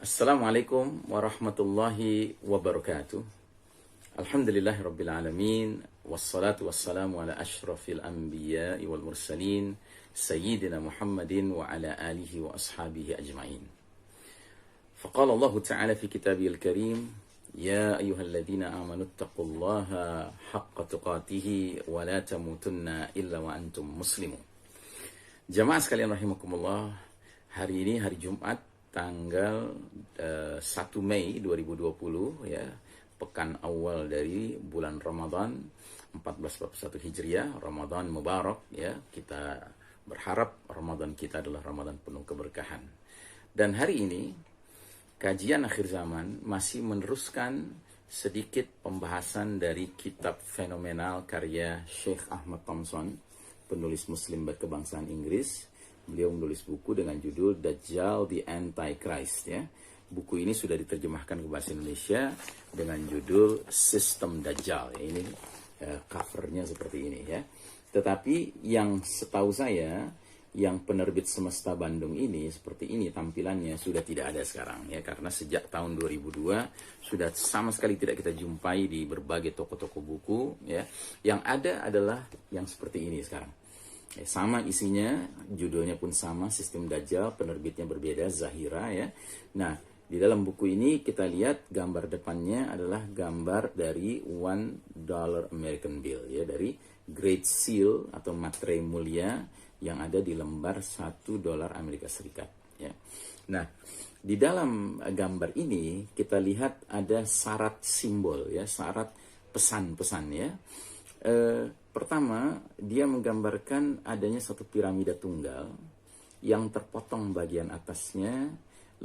Assalamualaikum warahmatullahi wabarakatuh. Alhamdulillahirabbil alamin wassalatu wassalamu ala asyrafil anbiya'i wal mursalin sayyidina Muhammadin wa ala alihi wa ashabihi ajma'in. Faqala Allah Ta'ala fi kitabihil karim, ya ayyuhalladzina amanu taqullaha haqqa tuqatih wa la tamutunna illa wa antum muslimun. Jamaah sekalian rahimakumullah, hari ini hari Jumat tanggal 1 Mei 2020 ya, pekan awal dari bulan Ramadan 1441 Hijriah, Ramadan Mubarak ya. Kita berharap Ramadan kita adalah Ramadan penuh keberkahan. Dan hari ini kajian akhir zaman masih meneruskan sedikit pembahasan dari kitab fenomenal karya Syekh Ahmad Thompson, penulis Muslim berkebangsaan Inggris. Beliau menulis buku dengan judul Dajjal the Antichrist ya. Buku ini sudah diterjemahkan ke bahasa Indonesia dengan judul Sistem Dajjal ya. Ini covernya seperti ini ya. Tetapi yang setahu saya, yang penerbit Semesta Bandung ini seperti ini tampilannya sudah tidak ada sekarang ya, karena sejak tahun 2002 sudah sama sekali tidak kita jumpai di berbagai toko-toko buku ya. Yang ada adalah yang seperti ini sekarang. Sama isinya, judulnya pun sama, Sistem Dajjal, penerbitnya berbeda, Zahira ya. Nah, di dalam buku ini kita lihat gambar depannya adalah gambar dari $1 American Bill ya, dari Great Seal atau materai mulia yang ada di lembar $1 Amerika Serikat ya. Nah, di dalam gambar ini kita lihat ada syarat simbol ya, syarat pesan-pesan ya. Pertama, dia menggambarkan adanya satu piramida tunggal yang terpotong bagian atasnya,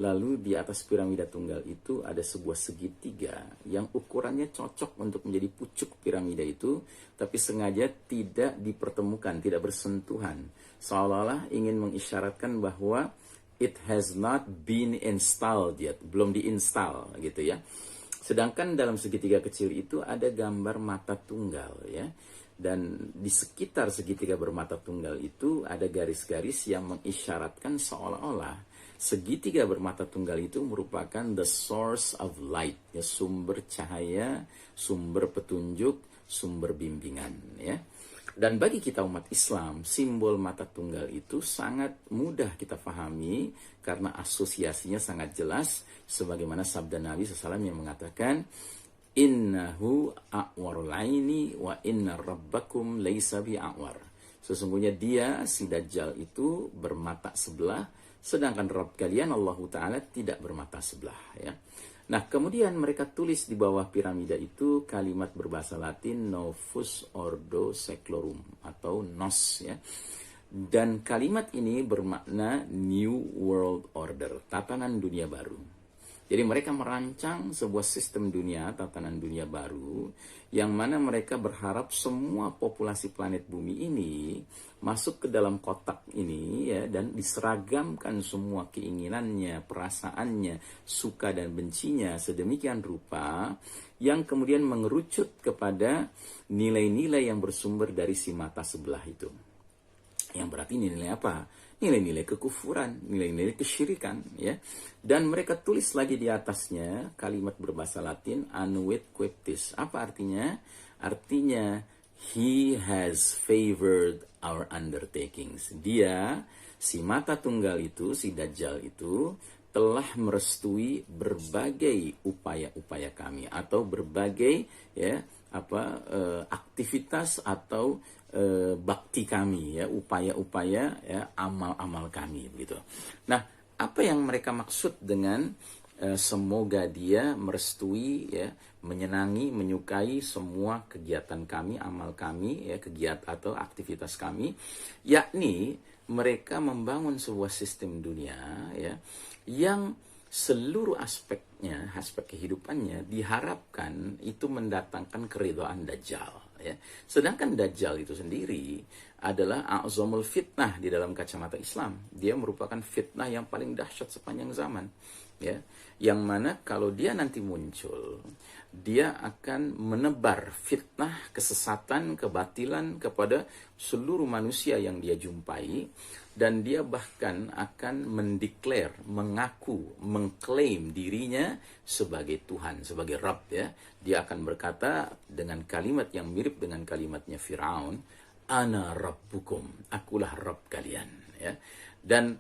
lalu di atas piramida tunggal itu ada sebuah segitiga yang ukurannya cocok untuk menjadi pucuk piramida itu, tapi sengaja tidak dipertemukan, tidak bersentuhan, seolah-olah ingin mengisyaratkan bahwa it has not been installed yet, belum diinstal gitu ya. Sedangkan dalam segitiga kecil itu ada gambar mata tunggal ya. Dan di sekitar segitiga bermata tunggal itu ada garis-garis yang mengisyaratkan seolah-olah segitiga bermata tunggal itu merupakan the source of light ya, sumber cahaya, sumber petunjuk, sumber bimbingan ya. Dan bagi kita umat Islam, simbol mata tunggal itu sangat mudah kita pahami karena asosiasinya sangat jelas, sebagaimana sabda Nabi SAW yang mengatakan, innahu a'warul aini wa inna rabbakum laisa bi'awar. Sesungguhnya dia, si Dajjal itu bermata sebelah, sedangkan Rabb kalian Allah Ta'ala tidak bermata sebelah ya. Nah, kemudian mereka tulis di bawah piramida itu kalimat berbahasa Latin Novus Ordo Seclorum atau NOS ya. Dan kalimat ini bermakna New World Order, tatanan dunia baru. Jadi mereka merancang sebuah sistem dunia, tatanan dunia baru, yang mana mereka berharap semua populasi planet bumi ini masuk ke dalam kotak ini ya, dan diseragamkan semua keinginannya, perasaannya, suka dan bencinya sedemikian rupa yang kemudian mengerucut kepada nilai-nilai yang bersumber dari si mata sebelah itu. Yang berarti nilai apa? Nilai-nilai kekufuran, nilai-nilai kesyirikan ya. Dan mereka tulis lagi di atasnya kalimat berbahasa Latin Annuit Quiptis. Apa artinya? Artinya he has favored our undertakings. Dia, si mata tunggal itu, si Dajjal itu telah merestui berbagai upaya-upaya kami atau berbagai ya aktivitas atau bakti kami ya, upaya-upaya ya, amal-amal kami begitu. Nah, apa yang mereka maksud dengan semoga dia merestui ya, menyenangi, menyukai semua kegiatan kami, amal kami ya, kegiatan atau aktivitas kami, yakni mereka membangun sebuah sistem dunia ya yang seluruh aspeknya, aspek kehidupannya diharapkan itu mendatangkan keridhaan Dajjal ya. Sedangkan Dajjal itu sendiri adalah a'zamul fitnah di dalam kacamata Islam. Dia merupakan fitnah yang paling dahsyat sepanjang zaman, ya. Yang mana kalau dia nanti muncul, dia akan menebar fitnah, kesesatan, kebatilan kepada seluruh manusia yang dia jumpai, dan dia bahkan akan mendeklar, mengaku, mengklaim dirinya sebagai Tuhan, sebagai Rabb, ya. Dia akan berkata dengan kalimat yang mirip dengan kalimatnya Firaun, ana rabbukum, akulah Rabb kalian, ya. Dan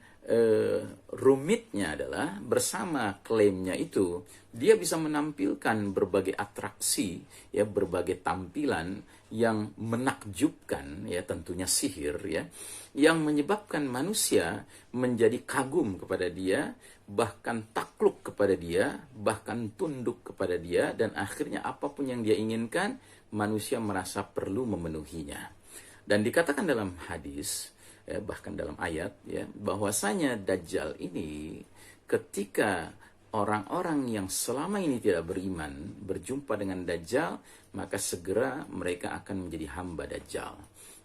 rumitnya adalah bersama klaimnya itu dia bisa menampilkan berbagai atraksi, ya, berbagai tampilan yang menakjubkan, ya, tentunya sihir, ya, yang menyebabkan manusia menjadi kagum kepada dia, bahkan takluk kepada dia, bahkan tunduk kepada dia, dan akhirnya apapun yang dia inginkan manusia merasa perlu memenuhinya. Dan dikatakan dalam hadis, ya, bahkan dalam ayat, ya, bahwasanya Dajjal ini ketika orang-orang yang selama ini tidak beriman berjumpa dengan Dajjal, maka segera mereka akan menjadi hamba Dajjal,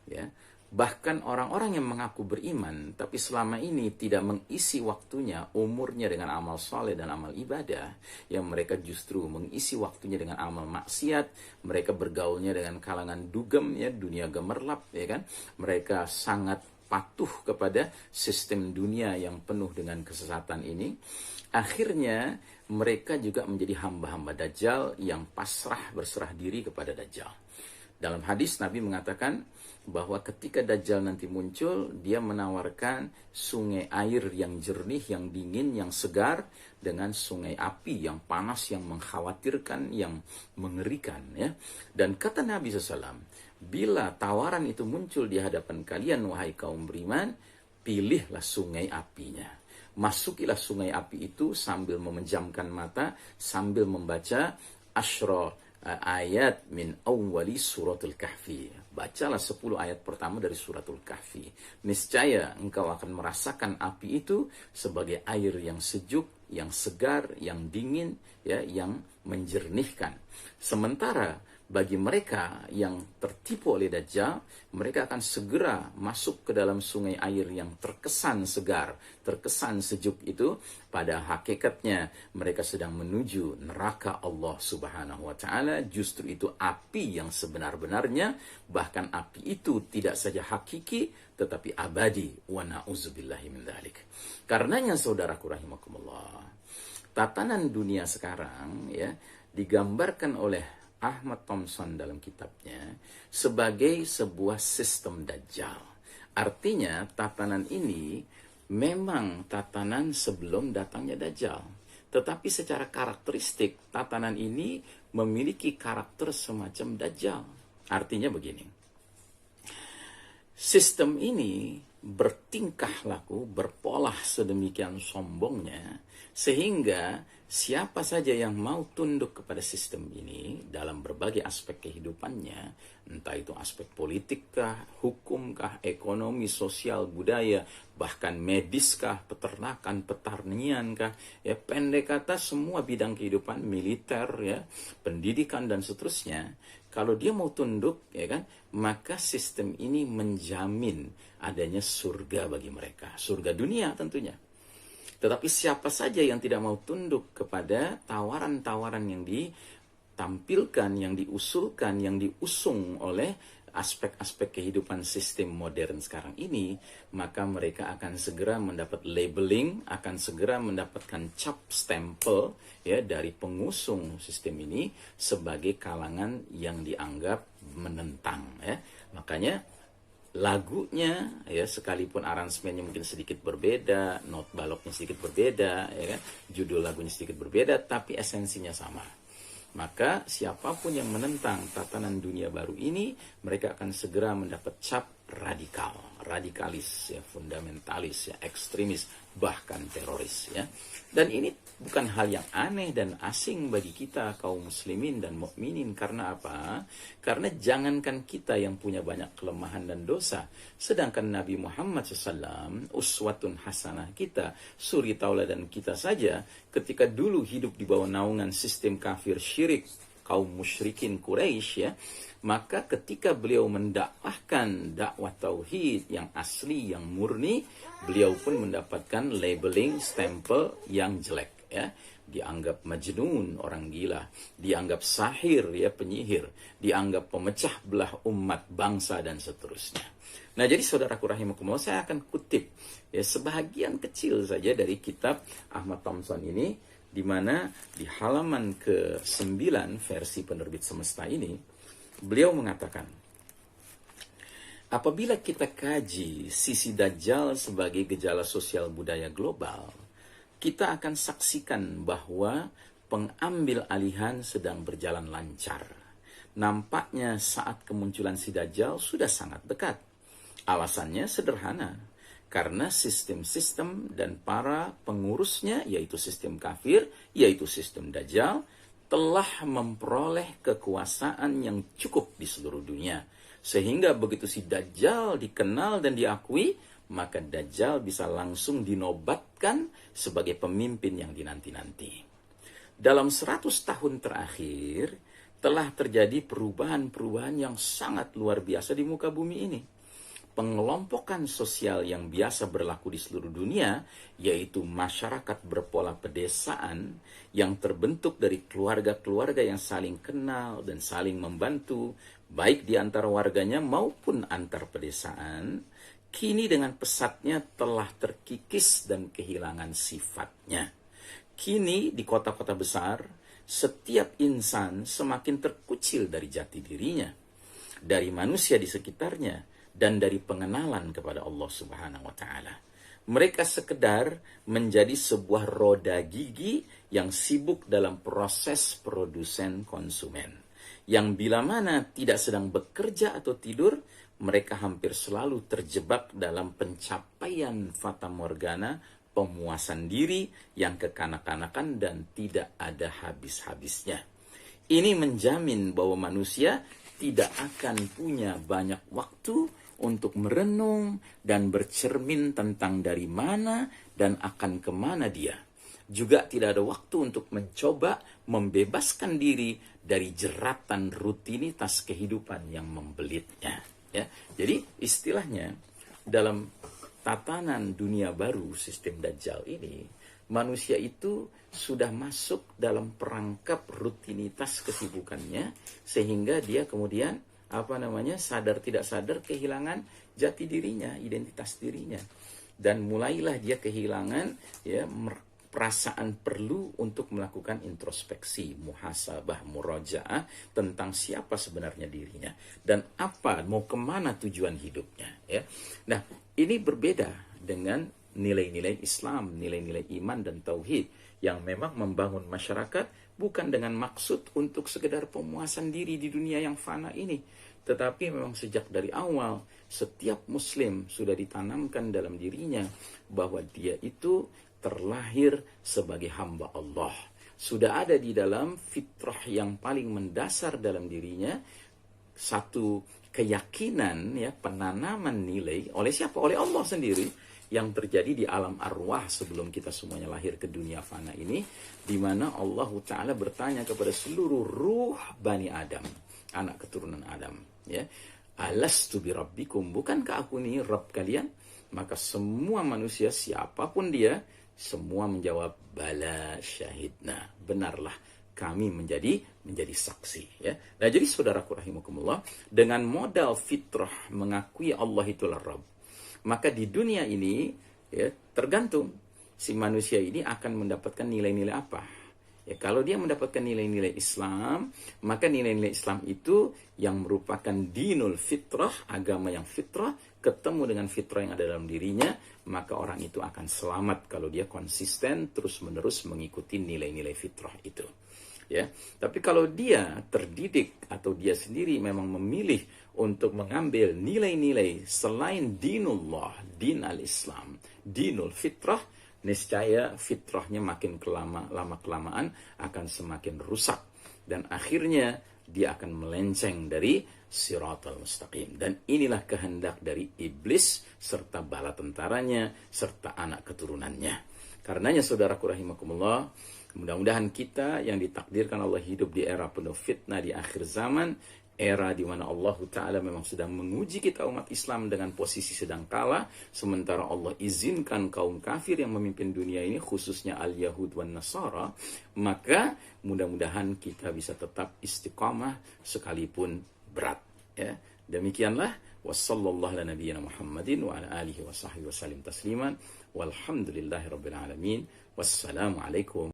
ya. Bahkan orang-orang yang mengaku beriman tapi selama ini tidak mengisi waktunya, umurnya dengan amal soleh dan amal ibadah, yang mereka justru mengisi waktunya dengan amal maksiat, mereka bergaulnya dengan kalangan dugem, ya, dunia gemerlap, ya kan, mereka sangat patuh kepada sistem dunia yang penuh dengan kesesatan ini. Akhirnya mereka juga menjadi hamba-hamba Dajjal yang pasrah berserah diri kepada Dajjal. Dalam hadis Nabi mengatakan bahwa ketika Dajjal nanti muncul, dia menawarkan sungai air yang jernih, yang dingin, yang segar, dengan sungai api yang panas, yang mengkhawatirkan, yang mengerikan, ya. Dan kata Nabi SAW, bila tawaran itu muncul di hadapan kalian, wahai kaum beriman, pilihlah sungai apinya. Masukilah sungai api itu sambil memejamkan mata, sambil membaca asyra ayat min awwali suratul kahfi. Bacalah 10 ayat pertama dari suratul kahfi. Niscaya engkau akan merasakan api itu sebagai air yang sejuk, yang segar, yang dingin, ya, yang menjernihkan. Sementara bagi mereka yang tertipu oleh Dajjal, mereka akan segera masuk ke dalam sungai air yang terkesan segar, terkesan sejuk itu. Pada hakikatnya mereka sedang menuju neraka Allah Subhanahu wa Ta'ala. Justru itu api yang sebenar-benarnya, bahkan api itu tidak saja hakiki tetapi abadi. Wa na'udzubillahi min dzalik. Karenanya saudaraku rahimakumullah, tatanan dunia sekarang, ya, digambarkan oleh Ahmad Thompson dalam kitabnya sebagai sebuah sistem Dajjal. Artinya tatanan ini memang tatanan sebelum datangnya Dajjal. Tetapi secara karakteristik tatanan ini memiliki karakter semacam Dajjal. Artinya begini, sistem ini bertingkah laku, berpolah sedemikian sombongnya, sehingga siapa saja yang mau tunduk kepada sistem ini dalam berbagai aspek kehidupannya, entah itu aspek politikkah, hukumkah, ekonomi, sosial, budaya, bahkan mediskah, peternakan, pertaniankah, ya, pendek kata semua bidang kehidupan, militer, ya, pendidikan dan seterusnya. Kalau dia mau tunduk, ya kan, maka sistem ini menjamin adanya surga bagi mereka, surga dunia tentunya. Tetapi siapa saja yang tidak mau tunduk kepada tawaran-tawaran yang ditampilkan, yang diusulkan, yang diusung oleh aspek-aspek kehidupan sistem modern sekarang ini, maka mereka akan segera mendapat labeling, akan segera mendapatkan cap stempel, ya, dari pengusung sistem ini sebagai kalangan yang dianggap menentang, ya. Makanya lagunya, ya, sekalipun aransemennya mungkin sedikit berbeda, not baloknya sedikit berbeda, ya kan, judul lagunya sedikit berbeda, tapi esensinya sama. Maka siapapun yang menentang tatanan dunia baru ini, mereka akan segera mendapat cap radikal, radikalis, ya, fundamentalis, ya, ekstremis, bahkan teroris, ya. Dan ini bukan hal yang aneh dan asing bagi kita kaum muslimin dan mukminin. Karena apa? Karena jangankan kita yang punya banyak kelemahan dan dosa, sedangkan Nabi Muhammad SAW, uswatun hasanah kita, suri tauladan kita saja, ketika dulu hidup di bawah naungan sistem kafir syirik, kaum musyrikin Quraisy ya, maka ketika beliau mendakwahkan dakwah tauhid yang asli, yang murni, beliau pun mendapatkan labeling, stempel yang jelek ya. Dianggap majnun, orang gila, dianggap sahir ya, penyihir, dianggap pemecah belah umat, bangsa, dan seterusnya. Nah, jadi saudaraku rahimakumullah, saya akan kutip ya sebahagian kecil saja dari kitab Ahmad Thompson ini, di mana di halaman ke-9 versi penerbit Semesta ini, beliau mengatakan, apabila kita kaji sisi Dajjal sebagai gejala sosial budaya global, kita akan saksikan bahwa pengambil alihan sedang berjalan lancar. Nampaknya saat kemunculan si Dajjal sudah sangat dekat. Alasannya sederhana, karena sistem-sistem dan para pengurusnya, yaitu sistem kafir, yaitu sistem Dajjal, telah memperoleh kekuasaan yang cukup di seluruh dunia. Sehingga begitu si Dajjal dikenal dan diakui, maka Dajjal bisa langsung dinobatkan sebagai pemimpin yang dinanti-nanti. Dalam 100 tahun terakhir, telah terjadi perubahan-perubahan yang sangat luar biasa di muka bumi ini. Pengelompokan sosial yang biasa berlaku di seluruh dunia, yaitu masyarakat berpola pedesaan yang terbentuk dari keluarga-keluarga yang saling kenal dan saling membantu, baik di antara warganya maupun antar pedesaan, kini dengan pesatnya telah terkikis dan kehilangan sifatnya. Kini di kota-kota besar, setiap insan semakin terkucil dari jati dirinya, dari manusia di sekitarnya, dan dari pengenalan kepada Allah Subhanahu wa Ta'ala. Mereka sekedar menjadi sebuah roda gigi yang sibuk dalam proses produsen konsumen, yang bila mana tidak sedang bekerja atau tidur, mereka hampir selalu terjebak dalam pencapaian fata morgana, pemuasan diri yang kekanak-kanakan dan tidak ada habis-habisnya. Ini menjamin bahwa manusia tidak akan punya banyak waktu untuk merenung dan bercermin tentang dari mana dan akan kemana dia. Juga tidak ada waktu untuk mencoba membebaskan diri dari jeratan rutinitas kehidupan yang membelitnya. Ya, jadi istilahnya dalam tatanan dunia baru sistem Dajjal ini, manusia itu sudah masuk dalam perangkap rutinitas kesibukannya, sehingga dia kemudian sadar tidak sadar kehilangan jati dirinya, identitas dirinya, dan mulailah dia kehilangan ya perasaan perlu untuk melakukan introspeksi, muhasabah, murajaah tentang siapa sebenarnya dirinya dan apa mau kemana tujuan hidupnya ya. Nah, ini berbeda dengan nilai-nilai Islam, nilai-nilai iman dan tauhid yang memang membangun masyarakat bukan dengan maksud untuk sekedar pemuasan diri di dunia yang fana ini, tetapi memang sejak dari awal setiap muslim sudah ditanamkan dalam dirinya bahwa dia itu terlahir sebagai hamba Allah. Sudah ada di dalam fitrah yang paling mendasar dalam dirinya satu keyakinan ya, penanaman nilai oleh siapa? Oleh Allah sendiri, yang terjadi di alam arwah sebelum kita semuanya lahir ke dunia fana ini, di mana Allah Ta'ala bertanya kepada seluruh ruh Bani Adam, anak keturunan Adam, ya, alastu birabbikum, bukankah aku ini Rabb kalian? Maka semua manusia siapapun dia, semua menjawab bala syahidna, benarlah kami menjadi saksi ya. Nah, jadi saudaraku rahimakumullah, dengan modal fitrah mengakui Allah itulah Rabb, maka di dunia ini ya tergantung si manusia ini akan mendapatkan nilai-nilai apa. Ya, kalau dia mendapatkan nilai-nilai Islam, maka nilai-nilai Islam itu yang merupakan dinul fitrah, agama yang fitrah, ketemu dengan fitrah yang ada dalam dirinya, maka orang itu akan selamat kalau dia konsisten terus-menerus mengikuti nilai-nilai fitrah itu. Ya, tapi kalau dia terdidik atau dia sendiri memang memilih untuk mengambil nilai-nilai selain dinullah, din al-Islam, dinul fitrah, niscaya fitrahnya makin lama-kelamaan akan semakin rusak. Dan akhirnya dia akan melenceng dari siratal mustaqim. Dan inilah kehendak dari iblis serta bala tentaranya serta anak keturunannya. Karenanya saudaraku rahimakumullah, mudah-mudahan kita yang ditakdirkan Allah hidup di era penuh fitnah di akhir zaman, era di mana Allah Ta'ala memang sedang menguji kita umat Islam dengan posisi sedang kalah, sementara Allah izinkan kaum kafir yang memimpin dunia ini, khususnya al-Yahud wan Nasara, maka mudah-mudahan kita bisa tetap istiqamah sekalipun berat. Ya. Demikianlah, wassallallahu ala nabiyyina Muhammadin wa ala alihi wa sahbihi wa sallim tasliman, walhamdulillahi rabbil alamin, wassalamu alaikum.